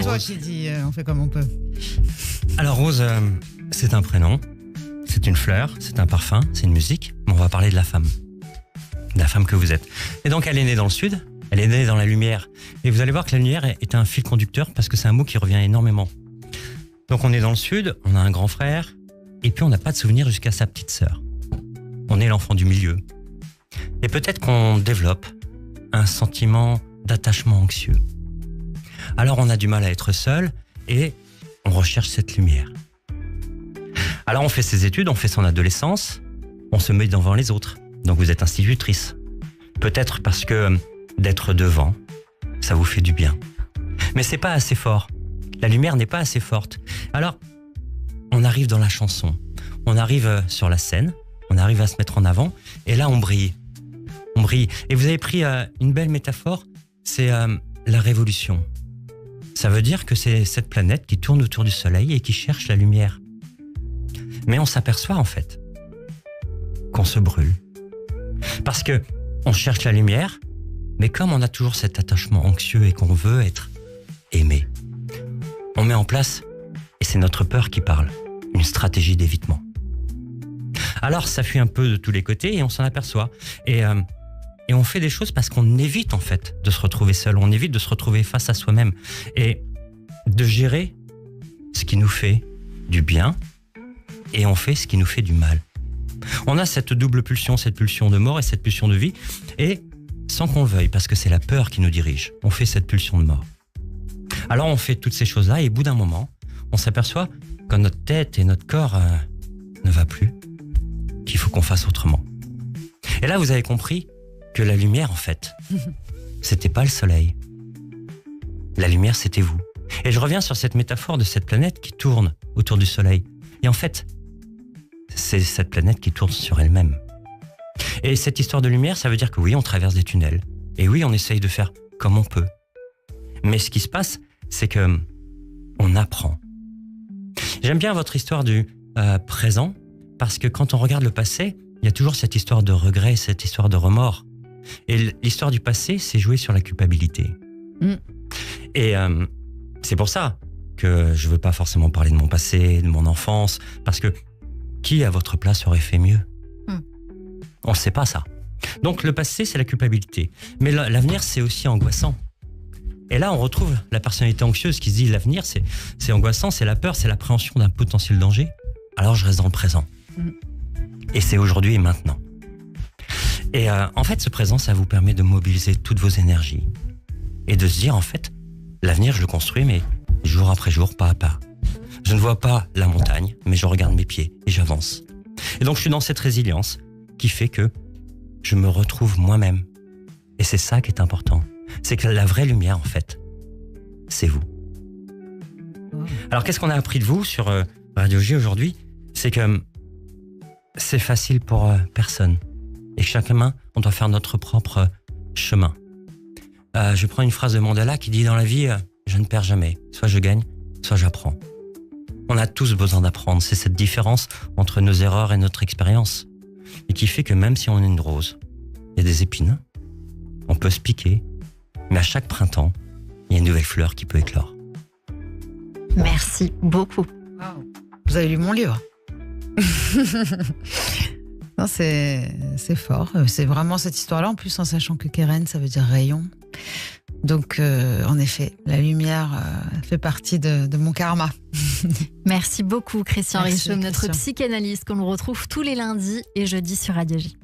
toi Rose. qui dis on fait comme on peut. Alors Rose, c'est un prénom, c'est une fleur, c'est un parfum, c'est une musique, mais on va parler de la femme que vous êtes. Et donc elle est née dans le sud, elle est née dans la lumière. Et vous allez voir que la lumière est un fil conducteur parce que c'est un mot qui revient énormément. Donc on est dans le sud, on a un grand frère, et puis on n'a pas de souvenir jusqu'à sa petite sœur. On est l'enfant du milieu. Et peut-être qu'on développe un sentiment d'attachement anxieux. Alors on a du mal à être seul et on recherche cette lumière. Alors on fait ses études, on fait son adolescence, on se met devant les autres. Donc vous êtes institutrice. Peut-être parce que d'être devant, ça vous fait du bien. Mais c'est pas assez fort. La lumière n'est pas assez forte. Alors, on arrive dans la chanson. On arrive sur la scène. On arrive à se mettre en avant. Et là, on brille. On brille. Et vous avez pris une belle métaphore. C'est la révolution. Ça veut dire que c'est cette planète qui tourne autour du soleil et qui cherche la lumière. Mais on s'aperçoit en fait qu'on se brûle. Parce que on cherche la lumière, mais comme on a toujours cet attachement anxieux et qu'on veut être aimé, on met en place, et c'est notre peur qui parle, une stratégie d'évitement. Alors ça fuit un peu de tous les côtés et on s'en aperçoit. Et on fait des choses parce qu'on évite en fait de se retrouver seul, on évite de se retrouver face à soi-même et de gérer ce qui nous fait du bien et on fait ce qui nous fait du mal. On a cette double pulsion, cette pulsion de mort et cette pulsion de vie, et sans qu'on le veuille, parce que c'est la peur qui nous dirige, on fait cette pulsion de mort. Alors on fait toutes ces choses-là, et au bout d'un moment, on s'aperçoit que notre tête et notre corps ne va plus, qu'il faut qu'on fasse autrement. Et là, vous avez compris que la lumière, en fait, c'était pas le soleil. La lumière, c'était vous. Et je reviens sur cette métaphore de cette planète qui tourne autour du soleil. Et en fait, c'est cette planète qui tourne sur elle-même. Et cette histoire de lumière, ça veut dire que oui, on traverse des tunnels. Et oui, on essaye de faire comme on peut. Mais ce qui se passe, c'est que on apprend. J'aime bien votre histoire du présent, parce que quand on regarde le passé, il y a toujours cette histoire de regret, cette histoire de remords. Et l'histoire du passé, c'est jouer sur la culpabilité. Et c'est pour ça que je veux pas forcément parler de mon passé, de mon enfance, parce que qui à votre place aurait fait mieux? On ne sait pas ça. Donc le passé, c'est la culpabilité. Mais l'avenir, c'est aussi angoissant. Et là, on retrouve la personnalité anxieuse qui se dit l'avenir, c'est angoissant, c'est la peur, c'est l'appréhension d'un potentiel danger. Alors je reste dans le présent. Et c'est aujourd'hui et maintenant. Et en fait, ce présent, ça vous permet de mobiliser toutes vos énergies. Et de se dire, en fait, l'avenir, je le construis, mais jour après jour, pas à pas. Je ne vois pas la montagne, mais je regarde mes pieds et j'avance. Et donc, je suis dans cette résilience qui fait que je me retrouve moi-même. Et c'est ça qui est important. C'est que la vraie lumière, en fait, c'est vous. Alors, qu'est-ce qu'on a appris de vous sur Radio J aujourd'hui? C'est que c'est facile pour personne. Et chacun, on doit faire notre propre chemin. Je prends une phrase de Mandela qui dit « Dans la vie, je ne perds jamais. Soit je gagne, soit j'apprends. » On a tous besoin d'apprendre. C'est cette différence entre nos erreurs et notre expérience. Et qui fait que même si on est une rose, il y a des épines, on peut se piquer, mais à chaque printemps, il y a une nouvelle fleur qui peut éclore. Merci beaucoup. Wow. Vous avez lu mon livre. Non, c'est fort. C'est vraiment cette histoire-là, en plus en sachant que Keren, ça veut dire rayon. Donc, en effet, la lumière fait partie de mon karma. Merci beaucoup, Christian Merci, Richomme, notre Christian. psychanalyste qu'on nous retrouve tous les lundis et jeudis sur Radio J.